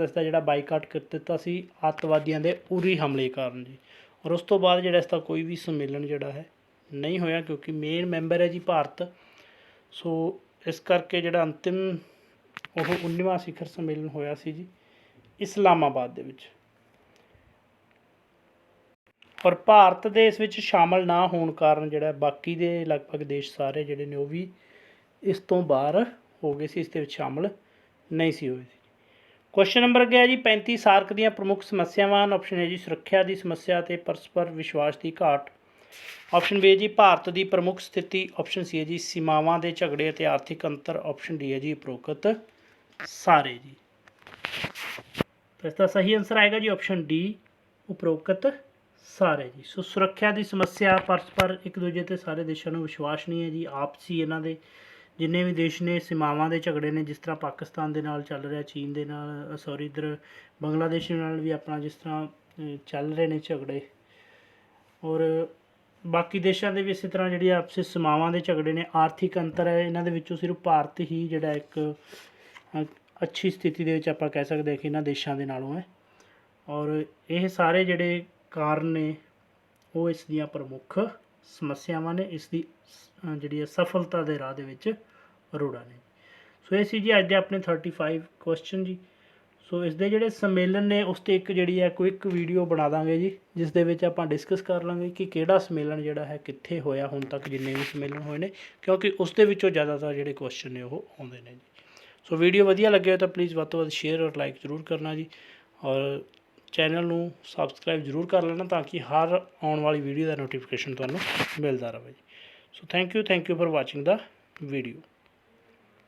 ਇਸ ਦਾ ਜਿਹੜਾ ਬਾਈਕਾਟ ਕਰ ਦਿੱਤਾ ਸੀ ਅੱਤਵਾਦੀਆਂ ਦੇ ਉਰੀ ਹਮਲੇ ਕਾਰਨ ਜੀ। ਔਰ ਉਸ ਤੋਂ ਬਾਅਦ ਜਿਹੜਾ ਇਸ ਦਾ ਕੋਈ ਵੀ ਸੰਮੇਲਨ ਜਿਹੜਾ ਹੈ ਨਹੀਂ ਹੋਇਆ, ਕਿਉਂਕਿ ਮੇਨ ਮੈਂਬਰ ਹੈ ਜੀ ਭਾਰਤ। ਸੋ ਇਸ ਕਰਕੇ ਜਿਹੜਾ ਅੰਤਿਮ ਉਹ 19ਵਾਂ ਸਿਖਰ ਸੰਮੇਲਨ ਹੋਇਆ ਸੀ ਜੀ ਇਸਲਾਮਾਬਾਦ ਦੇ ਵਿੱਚ। ਔਰ ਭਾਰਤ ਦੇ ਇਸ ਵਿੱਚ ਸ਼ਾਮਲ ਨਾ ਹੋਣ ਕਾਰਨ ਜਿਹੜਾ ਬਾਕੀ ਦੇ ਲਗਭਗ ਦੇਸ਼ ਸਾਰੇ ਜਿਹੜੇ ਨੇ ਉਹ ਵੀ ਇਸ ਤੋਂ ਬਾਹਰ ਹੋ ਗਏ ਸੀ, ਇਸ ਦੇ ਵਿੱਚ ਸ਼ਾਮਲ ਨਹੀਂ ਸੀ ਹੋਏ ਸੀ। ਕੁਐਸਚਨ ਨੰਬਰ ਅੱਗੇ ਹੈ ਜੀ 35 ਸਾਰਕ ਦੀਆਂ ਪ੍ਰਮੁੱਖ ਸਮੱਸਿਆਵਾਂ ਹਨ। ਆਪਸ਼ਨ ਹੈ ਜੀ ਸੁਰੱਖਿਆ ਦੀ ਸਮੱਸਿਆ ਅਤੇ ਪਰਸਪਰ ਵਿਸ਼ਵਾਸ ਦੀ ਘਾਟ। ਆਪਸ਼ਨ ਬੀ ਹੈ ਜੀ ਭਾਰਤ ਦੀ ਪ੍ਰਮੁੱਖ ਸਥਿਤੀ। ਆਪਸ਼ਨ ਸੀ ਹੈ ਜੀ ਸੀਮਾਵਾਂ ਦੇ ਝਗੜੇ ਅਤੇ ਆਰਥਿਕ ਅੰਤਰ। ਆਪਸ਼ਨ ਡੀ ਹੈ ਜੀ ਉਪਰੋਕਤ ਸਾਰੇ ਜੀ। ਤਾਂ ਇਸ ਦਾ ਸਹੀ ਆਨਸਰ ਆਏਗਾ ਜੀ ਆਪਸ਼ਨ ਡੀ ਉਪਰੋਕਤ ਸਾਰੇ ਜੀ। ਸੋ ਸੁਰੱਖਿਆ ਦੀ ਸਮੱਸਿਆ, ਪਰਸਪਰ ਇੱਕ ਦੂਜੇ 'ਤੇ ਸਾਰੇ ਦੇਸ਼ਾਂ ਨੂੰ ਵਿਸ਼ਵਾਸ ਨਹੀਂ ਹੈ ਜੀ। ਆਪਸੀ ਇਹਨਾਂ ਦੇ ਜਿੰਨੇ ਵੀ ਦੇਸ਼ ਨੇ ਸੀਮਾਵਾਂ ਦੇ ਝਗੜੇ ਨੇ, ਜਿਸ ਤਰ੍ਹਾਂ ਪਾਕਿਸਤਾਨ ਦੇ ਨਾਲ ਚੱਲ ਰਿਹਾ, ਚੀਨ ਦੇ ਨਾਲ ਇੱਧਰ ਬੰਗਲਾਦੇਸ਼ ਨਾਲ ਵੀ ਆਪਣਾ ਜਿਸ ਤਰ੍ਹਾਂ ਚੱਲ ਰਹੇ ਨੇ ਝਗੜੇ, ਔਰ ਬਾਕੀ ਦੇਸ਼ਾਂ ਦੇ ਵੀ ਇਸੇ ਤਰ੍ਹਾਂ ਜਿਹੜੀ ਆਪਸੀ ਸੀਮਾਵਾਂ ਦੇ ਝਗੜੇ ਨੇ। ਆਰਥਿਕ ਅੰਤਰ ਹੈ, ਇਹਨਾਂ ਦੇ ਵਿੱਚੋਂ ਸਿਰਫ ਭਾਰਤ ਹੀ ਜਿਹੜਾ ਇੱਕ ਅੱਛੀ ਸਥਿਤੀ ਦੇ ਵਿੱਚ ਆਪਾਂ ਕਹਿ ਸਕਦੇ ਹਾਂ ਕਿ ਇਹਨਾਂ ਦੇਸ਼ਾਂ ਦੇ ਨਾਲੋਂ ਹੈ। ਔਰ ਇਹ ਸਾਰੇ ਜਿਹੜੇ ਕਾਰਨ ਨੇ ਉਹ ਇਸ ਦੀਆਂ ਪ੍ਰਮੁੱਖ ਸਮੱਸਿਆਵਾਂ ਨੇ, ਇਸ ਦੀ ਜਿਹੜੀ ਸਫਲਤਾ ਦੇ ਰਾਹ ਦੇ ਵਿੱਚ ਰੋੜਾ ਨੇ। ਸੋ ਇਹ ਸੀ ਜੀ ਅੱਜ ਦੇ ਆਪਣੇ 35 ਕੁਐਸਚਨ ਜੀ। ਸੋ ਇਸ ਦੇ ਜਿਹੜੇ ਸੰਮੇਲਨ ਨੇ ਉਸ 'ਤੇ ਇੱਕ ਜਿਹੜੀ ਹੈ ਕੁਇੱਕ ਵੀਡੀਓ ਬਣਾ ਦਾਂਗੇ ਜੀ, ਜਿਸ ਦੇ ਵਿੱਚ ਆਪਾਂ ਡਿਸਕਸ ਕਰ ਲਾਂਗੇ ਕਿ ਕਿਹੜਾ ਸੰਮੇਲਨ ਜਿਹੜਾ ਹੈ ਕਿੱਥੇ ਹੋਇਆ ਹੁਣ ਤੱਕ, ਜਿੰਨੇ ਵੀ ਸੰਮੇਲਨ ਹੋਏ ਨੇ, ਕਿਉਂਕਿ ਉਸ ਦੇ ਵਿੱਚੋਂ ਜ਼ਿਆਦਾਤਰ ਜਿਹੜੇ ਕੁਐਸਚਨ ਨੇ ਉਹ ਆਉਂਦੇ ਨੇ ਜੀ। ਸੋ ਵੀਡੀਓ ਵਧੀਆ ਲੱਗਿਆ ਤਾਂ ਪਲੀਜ਼ ਵੱਧ ਤੋਂ ਵੱਧ ਸ਼ੇਅਰ ਔਰ ਲਾਈਕ ਜ਼ਰੂਰ ਕਰਨਾ ਜੀ, ਔਰ ਚੈਨਲ ਨੂੰ ਸਬਸਕ੍ਰਾਈਬ ਜ਼ਰੂਰ ਕਰ ਲੈਣਾ ਤਾਂ ਕਿ ਹਰ ਆਉਣ ਵਾਲੀ ਵੀਡੀਓ ਦਾ ਨੋਟੀਫਿਕੇਸ਼ਨ ਤੁਹਾਨੂੰ ਮਿਲਦਾ ਰਹੇ ਜੀ। So thank you for watching the video.